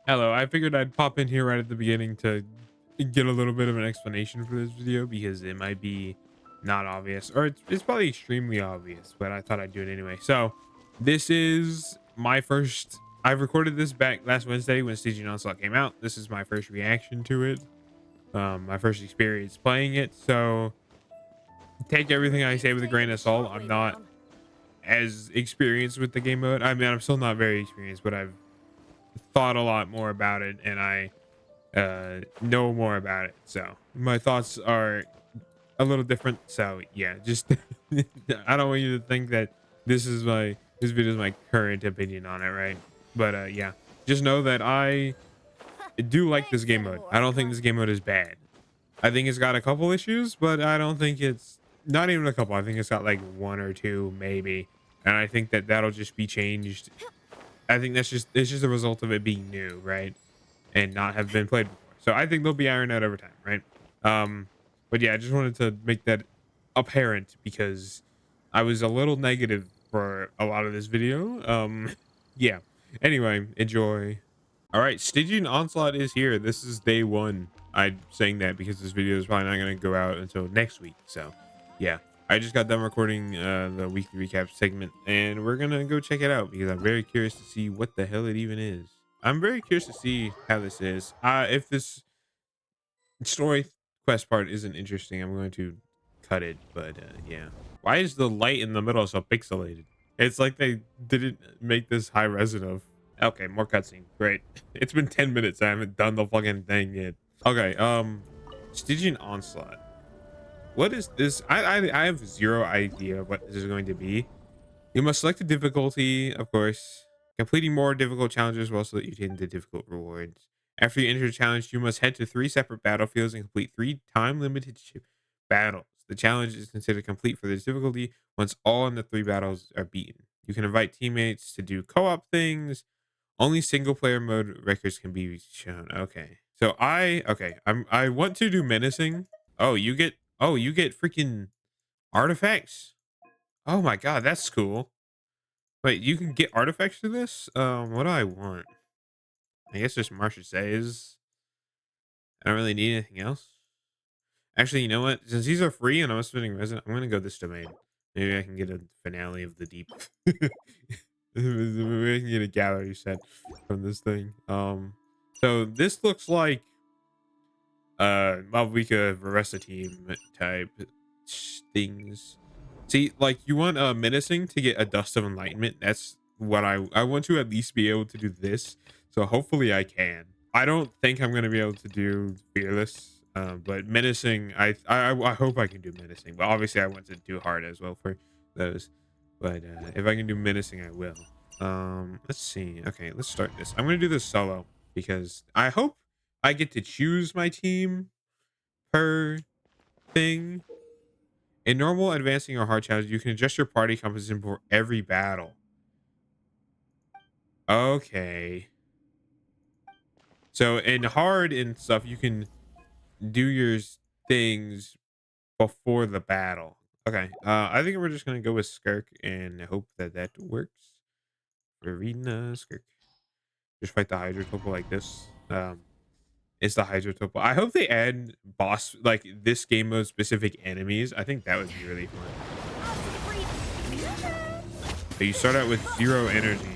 Hello, I figured I'd pop in here right at the beginning to get a little bit of an explanation for this video because it might be not obvious, or it's probably extremely obvious, but I thought I'd do it anyway. So this is my first. I recorded this back last Wednesday when Stygian Onslaught came out. This is my first reaction to it, my first experience playing it. So take everything I say with a grain of salt. I'm not as experienced with the game mode. I mean, I'm still not very experienced, but I've thought a lot more about it, and I know more about it, so my thoughts are a little different. So yeah, just I don't want you to think that this video is my current opinion on it, right? But yeah, just know that I do like this game mode. I don't think this game mode is bad. I think it's got a couple issues, but I don't think it's not even a couple. I think it's got like one or two maybe, and I think that that'll just be changed. I think it's just a result of it being new, right? And not have been played before. So I think they'll be ironed out over time, right? But yeah, I just wanted to make that apparent because I was a little negative for a lot of this video. Yeah. Anyway, enjoy. All right, Stygian Onslaught is here. This is day one. I'm saying that because this video is probably not going to go out until next week. So yeah, I just got done recording the weekly recap segment, and we're going to go check it out because I'm very curious to see what the hell it even is. I'm very curious to see how this is. If this story quest part isn't interesting, I'm going to cut it. But yeah, why is the light in the middle so pixelated? It's like they didn't make this high res enough. Okay, more cutscene. Great. It's been 10 minutes. I haven't done the fucking thing yet. Okay, Stygian Onslaught. What is this? I have zero idea what this is going to be. You must select the difficulty, of course. Completing more difficult challenges will also let you gain the difficult rewards. After you enter the challenge, you must head to 3 separate battlefields and complete 3 time-limited battles. The challenge is considered complete for this difficulty once all in the 3 battles are beaten. You can invite teammates to do co-op things. Only single-player mode records can be shown. Okay, so I want to do menacing. You get freaking artifacts. Oh my god, that's cool. Wait, you can get artifacts to this? What do I want? I guess just Marchessays. I don't really need anything else. Actually, you know what? Since these are free and I'm spending resin, I'm gonna go this domain. Maybe I can get a finale of the deep. Maybe I can get a gallery set from this thing. So this looks like Malvika Veracity type things. See, like you want menacing to get a dust of enlightenment. That's what I want to at least be able to do this. So hopefully I can. I don't think I'm gonna be able to do fearless, but menacing. I hope I can do menacing. But obviously I want to do hard as well for those. But if I can do menacing, I will. Let's see. Okay, let's start this. I'm gonna do this solo because I hope I get to choose my team per thing. In normal, advancing, or hard challenge, you can adjust your party composition for every battle. Okay. So in hard and stuff, you can do your things before the battle. Okay. I think we're just gonna go with Skirk and hope that that works. We're reading Skirk. Just fight the Hydra Topo like this. It's the Hydra Topo. I hope they add boss like this game mode specific enemies. I think that would be really fun. So you start out with 0 energy.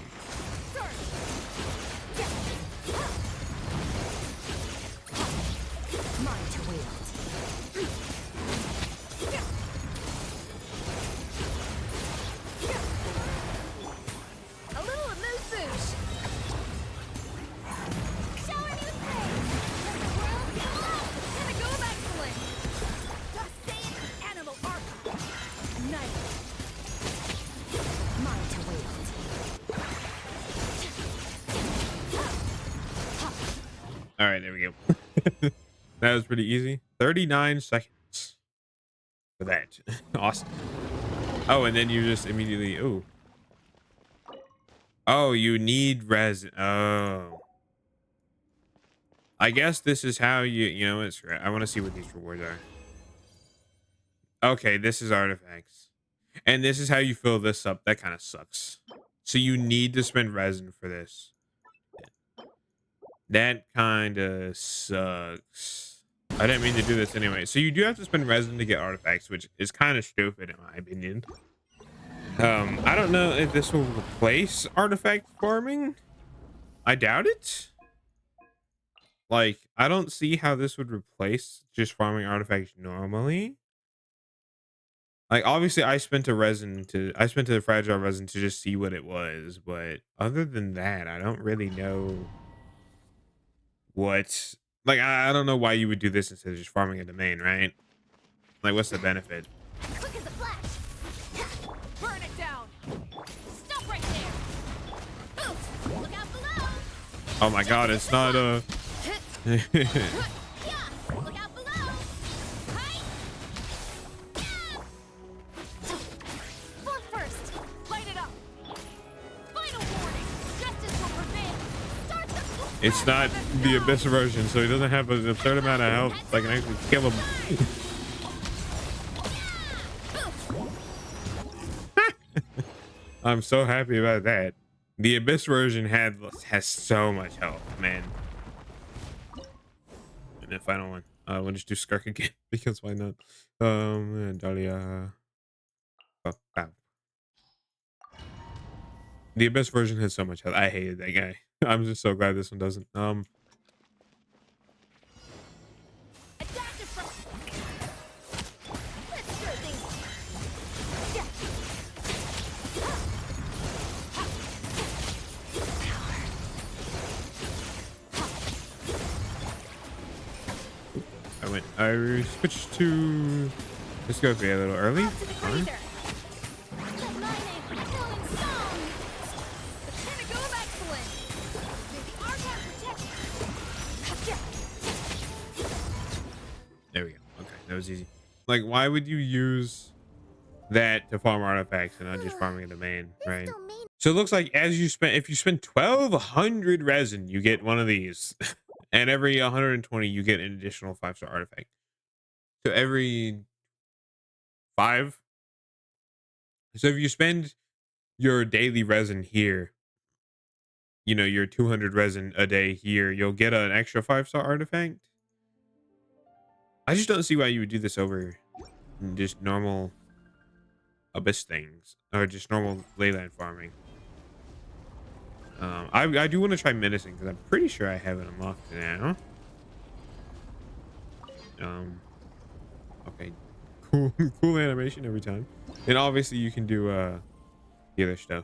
All right, there we go. That was pretty easy. 39 seconds for that. Awesome. Oh, and then you just immediately, oh, you need resin. Oh, I guess this is how you know, it's right. I want to see what these rewards are. Okay, this is artifacts. And this is how you fill this up. That kind of sucks. So you need to spend resin for this. That kind of sucks. I didn't mean to do this anyway. So you do have to spend resin to get artifacts, which is kind of stupid in my opinion. I don't know if this will replace artifact farming. I doubt it. Like, I don't see how this would replace just farming artifacts normally. Like, obviously, I spent a fragile resin to just see what it was, but other than that, I don't really know what. Like, I don't know why you would do this instead of just farming a domain, right? Like, what's the benefit? Quick as a flash. Burn it down. Stop right there. Oops. Look out below. Oh my God, it's not a. Yeah. Look out below. Hi. Yeah. Fork first. Light it up. Final warning. Justice will prevail. Start the. It's not the abyss version, so he doesn't have an absurd amount of health that can actually kill him. I'm so happy about that. The abyss version has so much health, man. And the final one, we'll just do Skirk again because why not? Dahlia. Pow. The abyss version has so much health. I hated that guy. I'm just so glad this one doesn't. Adaptive from. Let's sure things. Yeah. I switched to. Let's go a little early. Out to the crater. That's my name. Killing song. The pinnacle of excellence. May the archive protect you. There we go. Okay, that was easy. Like, why would you use that to farm artifacts and not just farming a domain, right? So it looks like if you spend 1,200 resin, you get one of these, and every 120 you get an additional 5-star artifact. So every 5. So if you spend your daily resin here, you know, your 200 resin a day here, you'll get an extra 5-star artifact. I just don't see why you would do this over just normal abyss things or just normal leyland farming. I do want to try menacing because I'm pretty sure I have it unlocked now. Okay, cool animation every time, and obviously you can do the other stuff.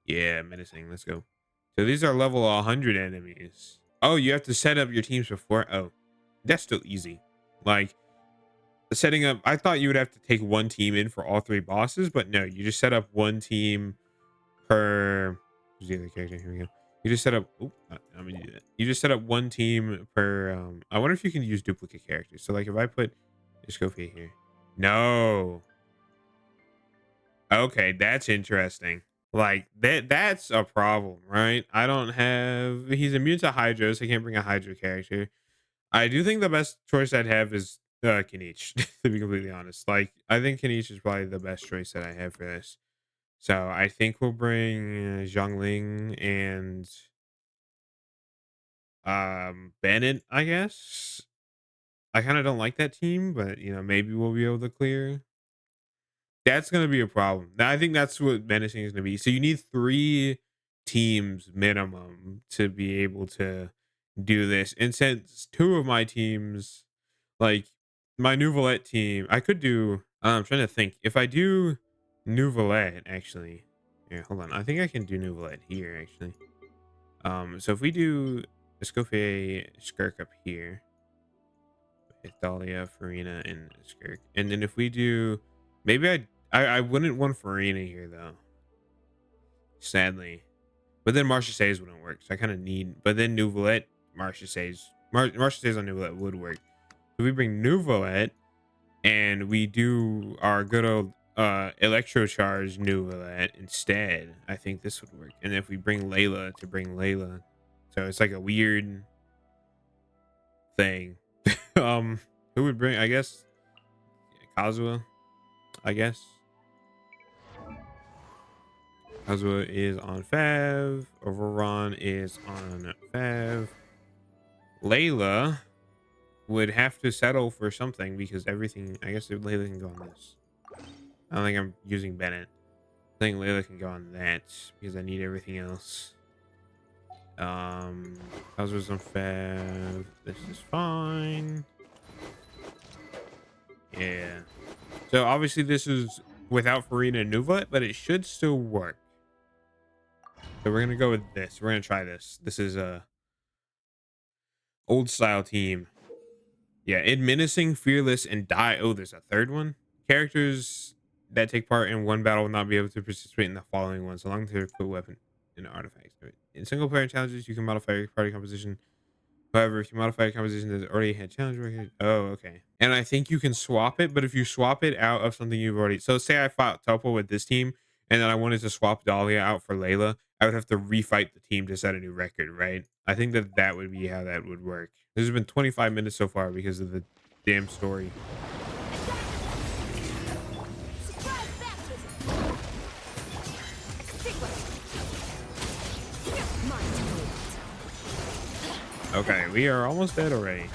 Yeah, menacing. Let's go. So these are level 100 enemies. Oh, you have to set up your teams before. Oh, that's still easy. Like setting up. I thought you would have to take one team in for all 3 bosses, but no, you just set up one team per. Who's the other character? Here we go. You just set up. Oh, I'm gonna do that. You just set up one team per. I wonder if you can use duplicate characters. So like if I put Escoffier here. No. Okay, that's interesting. Like that's a problem, right? I don't have. He's immune to Hydra, so I can't bring a Hydra character. I do think the best choice I'd have is Kanich, to be completely honest. Like I think Kanich is probably the best choice that I have for this. So I think we'll bring Zhongling and Bennett, I guess. I kind of don't like that team, but you know, maybe we'll be able to clear. That's gonna be a problem. I think that's what menacing is gonna be. So you need 3 teams minimum to be able to do this. And since 2 of my teams, like my Nouvelette team, I could do. I'm trying to think. If I do Nouvelette, actually, here, hold on. I think I can do Nouvelette here, actually. So if we do Escoffier, Skirk up here, with Dahlia, Farina, and Skirk, and then if we do, maybe I wouldn't want Farina here though, sadly. But then Marcia Says wouldn't work, so I kind of need. But then Nouvelette, Marcia Says on Nouvelette would work. So we bring Nouvelette, and we do our good old Electrocharge Nouvelette instead. I think this would work. And if we bring Layla to bring Layla, so it's like a weird thing. Who would bring? I guess Kazuha. I guess. Azul is on Fav. Overron is on Fav. Layla would have to settle for something because everything. I guess Layla can go on this. I don't think I'm using Bennett. I think Layla can go on that because I need everything else. Azul's on Fav. This is fine. Yeah. So obviously this is without Farina and Nuva, but it should still work. So we're gonna go with this. We're gonna try this. This is a old style team. Yeah, menacing, fearless, and die. Oh, there's a third one. Characters that take part in one battle will not be able to participate in the following ones, along with their equipped weapon and artifacts. In single player challenges, you can modify your party composition. However, if you modify a composition that's already had challenge record, oh, okay. And I think you can swap it, but if you swap it out of something you've already, so say I fought Topo with this team, and then I wanted to swap Dahlia out for Layla, I would have to refight the team to set a new record, right? I think that would be how that would work. This has been 25 minutes so far because of the damn story. Okay, we are almost dead already.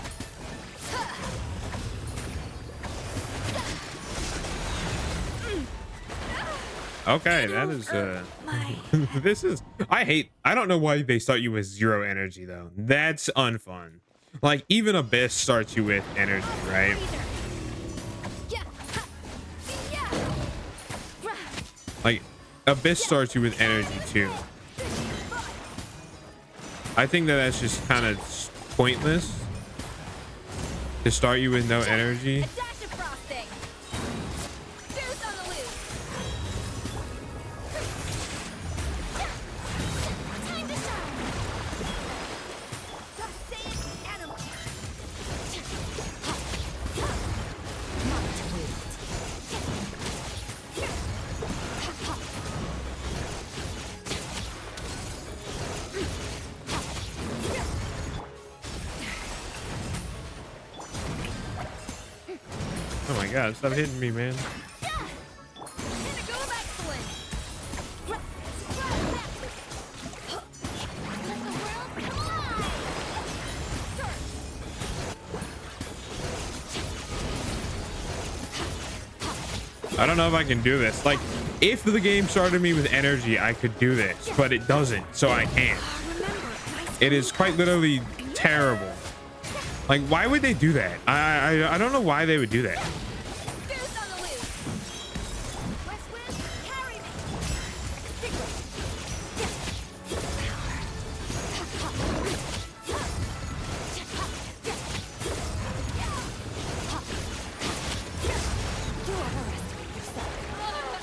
Okay, that is this is I don't know why they start you with 0 energy though. That's unfun. Like even Abyss starts you with energy, right? Like Abyss starts you with energy too. I think that's just kind of pointless to start you with no energy. Oh my god, stop hitting me, man. I don't know if I can do this. Like, if the game started me with energy, I could do this, but it doesn't, so I can't. It is quite literally terrible. Like, why would they do that? I don't know why they would do that.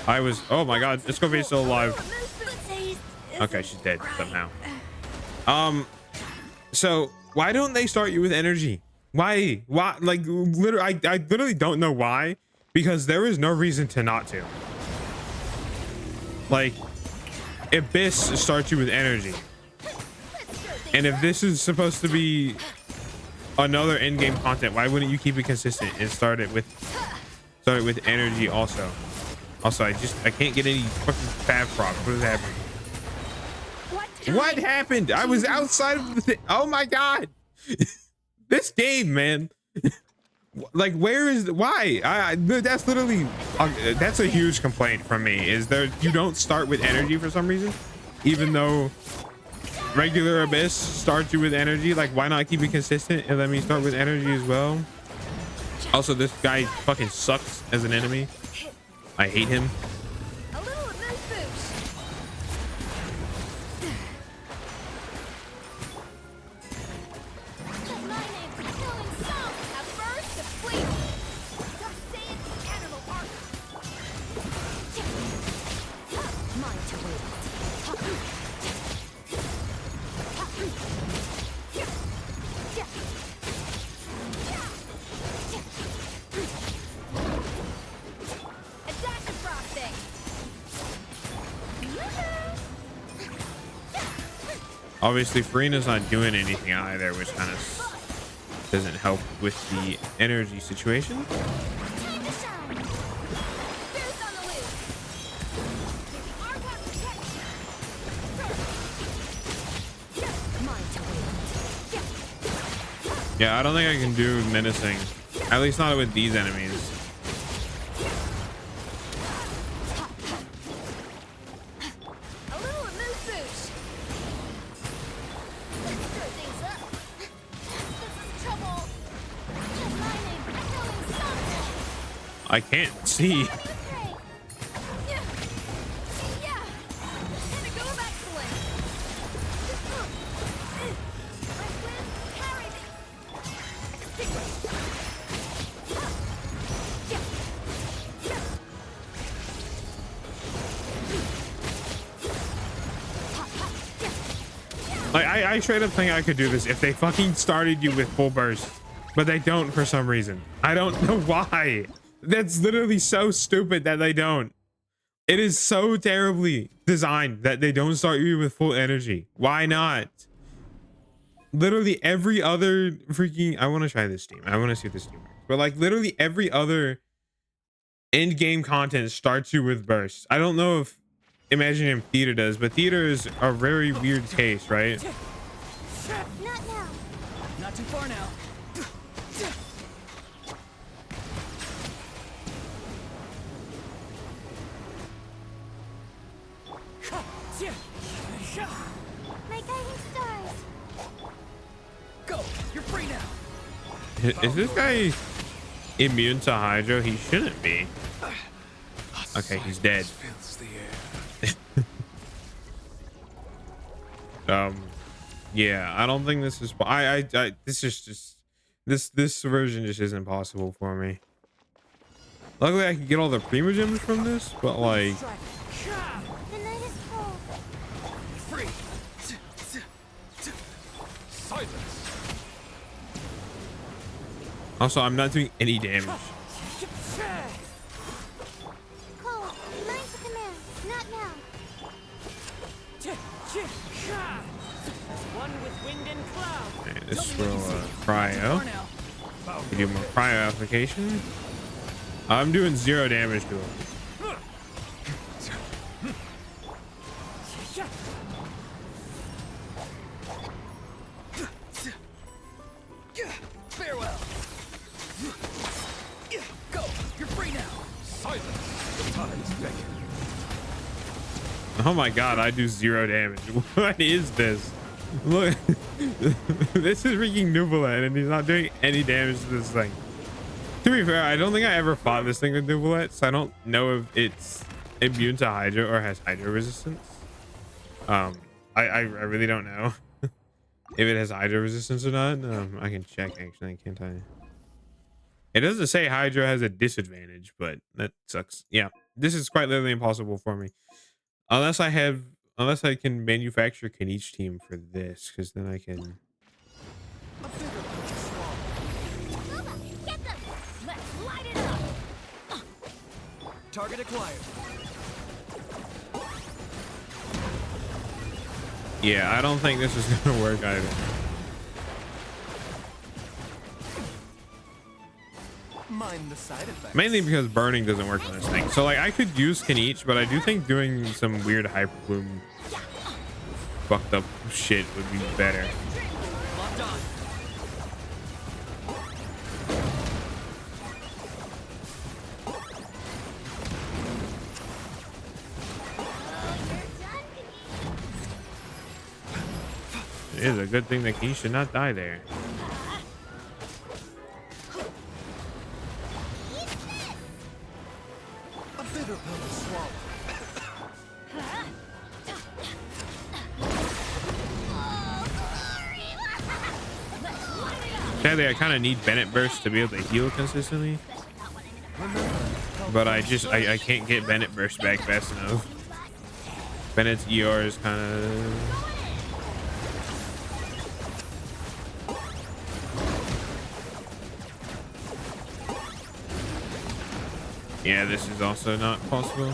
I was, oh my god, Escove's still alive. Okay, she's dead somehow. So why don't they start you with energy? Why like literally I literally don't know why, because there is no reason to not to. Like Abyss starts you with energy, and if this is supposed to be another in-game content, why wouldn't you keep it consistent and start it with energy also? Also, I can't get any fucking fab proc. What is happening? What happened? I was outside of the thing. Oh my god. This game, man. Like, where is why? That's literally that's a huge complaint from me. Is there you don't start with energy for some reason, even though regular Abyss starts you with energy. Like, why not keep it consistent and let me start with energy as well? Also, this guy fucking sucks as an enemy. I hate him. A little of this boost. My name's Killing Song. A burst of fleet. Just say it, animal arc. Mine to wait. Obviously, Farina's not doing anything either, which kind of doesn't help with the energy situation. Time to shine. Boost on the loose. The arc has protection. Yeah, I don't think I can do menacing. At least not with these enemies. A little move boost. Let's stir things up. This is trouble. Just my name, killing Onslaught. I can't see. Yeah. Yeah. Gonna go back to it. My wind carry me. Extinguish. Yeah. Yeah. Like I straight up think I could do this if they fucking started you with full burst, but they don't for some reason. I don't know why. That's literally so stupid that they don't. It is so terribly designed that they don't start you with full energy. Why not? Literally every other freaking, I want to try this team. I want to see if this team works. But like literally every other end game content starts you with bursts. I don't know if Imagineering Theater does, but Theater is a very weird case, right? Not now. Not too far now. My guiding stars. Go! You're free now. Is this guy immune to Hydro? He shouldn't be. Okay, he's dead. Fills the air. Yeah, I don't think this is. I this is just this version just isn't possible for me. Luckily, I can get all the primogems from this, but like, The night is cold. Free. Silence. also I'm not doing any damage. Cold. Mine to command. Not now. One with wind and cloud. Okay, this will cryo. We do more cryo application. I'm doing 0 damage to him. Farewell. Go. You're free now. Silence. The time is begging. Oh my god, I do 0 damage. What is this? Look, this is freaking Nuvolet, and he's not doing any damage to this thing. To be fair, I don't think I ever fought this thing with Nuvolet, so I don't know if it's immune to Hydro or has Hydro resistance. I really don't know if it has Hydro resistance or not. I can check actually, can't I? It doesn't say Hydro has a disadvantage, but that sucks. Yeah, this is quite literally impossible for me. Unless I can manufacture each team for this, because then I can. Booba, get them. Let's light it up. Target acquired. Yeah, I don't think this is gonna work either. Mind the side effects. Mainly because burning doesn't work on this thing. So like I could use Kanichi, but I do think doing some weird hyper bloom fucked up shit would be better. Locked on. It is a good thing that he should not die there. A bitter pill to swallow. Sadly, I kind of need Bennett burst to be able to heal consistently, but I can't get Bennett burst back fast enough. Bennett's ER is kind of. Yeah, this is also not possible.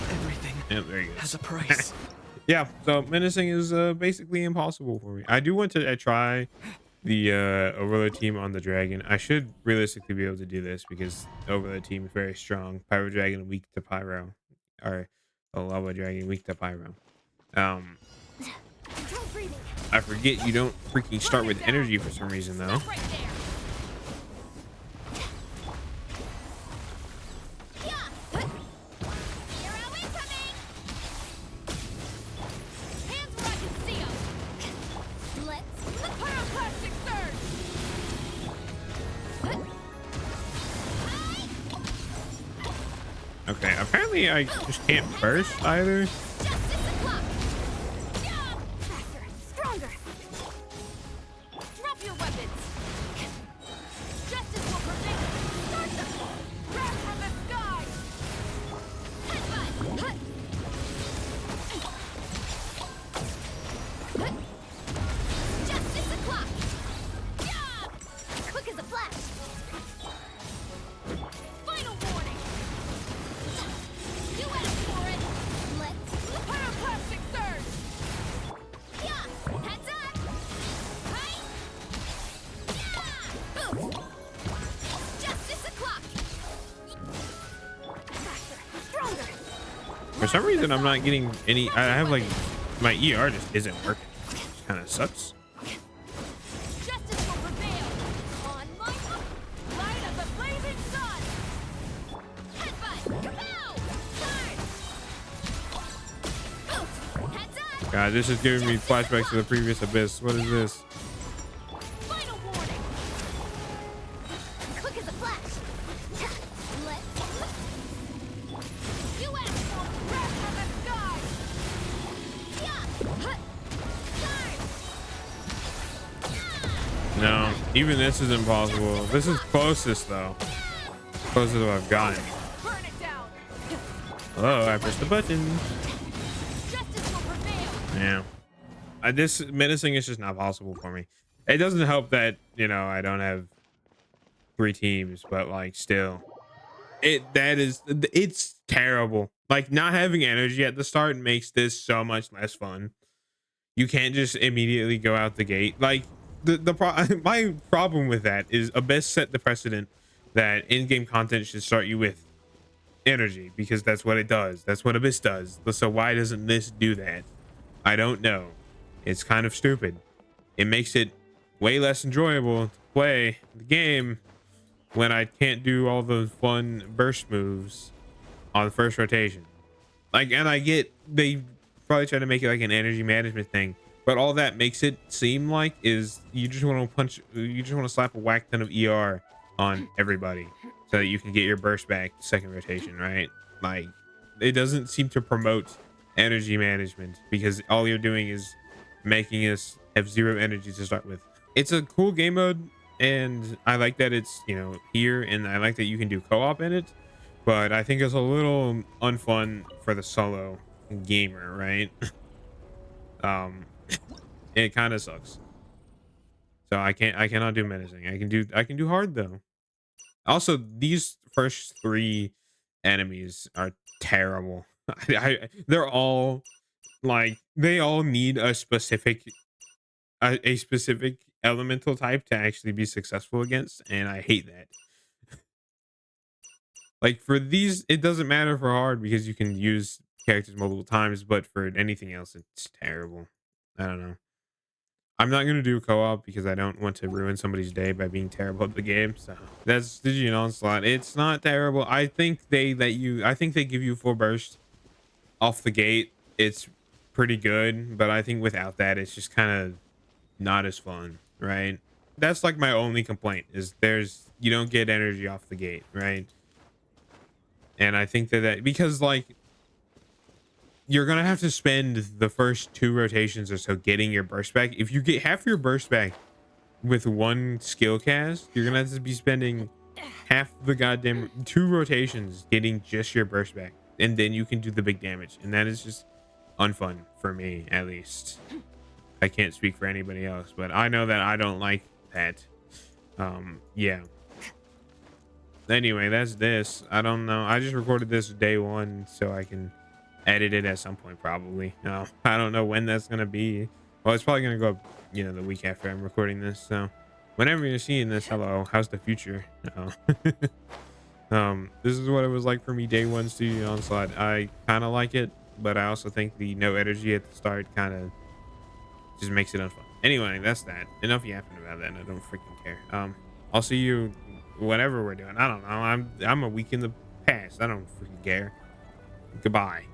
Everything Yep, there you go. has a price. Yeah, so menacing is basically impossible for me. I do want to try the overload team on the dragon. I should realistically be able to do this because overload team is very strong. Pyro dragon weak to pyro, or a lava dragon weak to pyro. Control breathing. I forget you don't freaking start with energy for some reason though. Stop right there. Yeah. Hero incoming. Hands where I can see 'em. Let's the pyroclastic surge. Okay, apparently I just can't burst either. Justice o'clock. Yeah. Faster, stronger. Drop your weapons. Justice will prevail. Start them. Wrath from the sky. Headbutt. Justice o'clock. Yeah. Quick as a flash. Final warning. You asked for it. Let's pyroclastic surge. Yeah. Heads up. Hi. Yeah. Boom. Justice o'clock. Faster, stronger. For some reason, I'm not getting any. I have like my ER just isn't working. Kind of sucks. Justice will prevail. On my light of the blazing sun. Headbutt. Kapow. Turn. Oof. Heads up. God, this is giving me flashbacks to the previous abyss. What is this? Final warning. Quick as a flash. Let's. You asked for wrath from the sky. Yeah. Turn. No, even this is impossible. This is closest though. Closest to what I've gotten. Burn it down. Oh, I pressed the button. Justice will prevail. Yeah. This menacing is just not possible for me. It doesn't help that, you know, I don't have 3 teams, but like still. It's terrible. Like not having energy at the start makes this so much less fun. You can't just immediately go out the gate. Like my problem with that is Abyss set the precedent that in-game content should start you with energy because that's what it does. That's what Abyss does. So why doesn't this do that? I don't know. It's kind of stupid. It makes it way less enjoyable to play the game when I can't do all the fun burst moves on the first rotation. Like, and I get they probably try to make it like an energy management thing, but all that makes it seem like is you just want to slap a whack ton of ER on everybody so that you can get your burst back second rotation, right? Like, it doesn't seem to promote energy management because all you're doing is making us have 0 energy to start with. It's a cool game mode, and I like that it's, you know, here, and I like that you can do co-op in it, but I think it's a little unfun for the solo gamer, right? It kind of sucks. So I cannot do menacing. I can do hard though. Also, these first 3 enemies are terrible. They're all like, they all need a specific elemental type to actually be successful against, and I hate that. Like for these, it doesn't matter for hard because you can use characters multiple times, but for anything else, it's terrible. I don't know. I'm not gonna do co-op because I don't want to ruin somebody's day by being terrible at the game. So that's Stygian Onslaught. It's not terrible. I think they give you full burst off the gate. It's pretty good, but I think without that, it's just kind of not as fun, right? That's like my only complaint is you don't get energy off the gate, right? And I think that because like you're gonna have to spend the first 2 rotations or so getting your burst back. If you get half your burst back with 1 skill cast, you're gonna have to be spending half the goddamn 2 rotations getting just your burst back, and then you can do the big damage, and that is just unfun for me, at least. I can't speak for anybody else, but I know that I don't like that. Yeah. Anyway, that's this. I don't know. I just recorded this day 1 so I can edit it at some point, probably. I don't know when that's gonna be. Well, it's probably gonna go up, you know, the week after I'm recording this. So whenever you're seeing this, hello, how's the future? This is what it was like for me day 1 Stygian Onslaught. I kind of like it, but I also think the no energy at the start kind of Just makes it unfun. Anyway, that's that. Enough yapping about that. I don't freaking care. I'll see you whatever we're doing. I don't know. I'm a week in the past. I don't freaking care. Goodbye.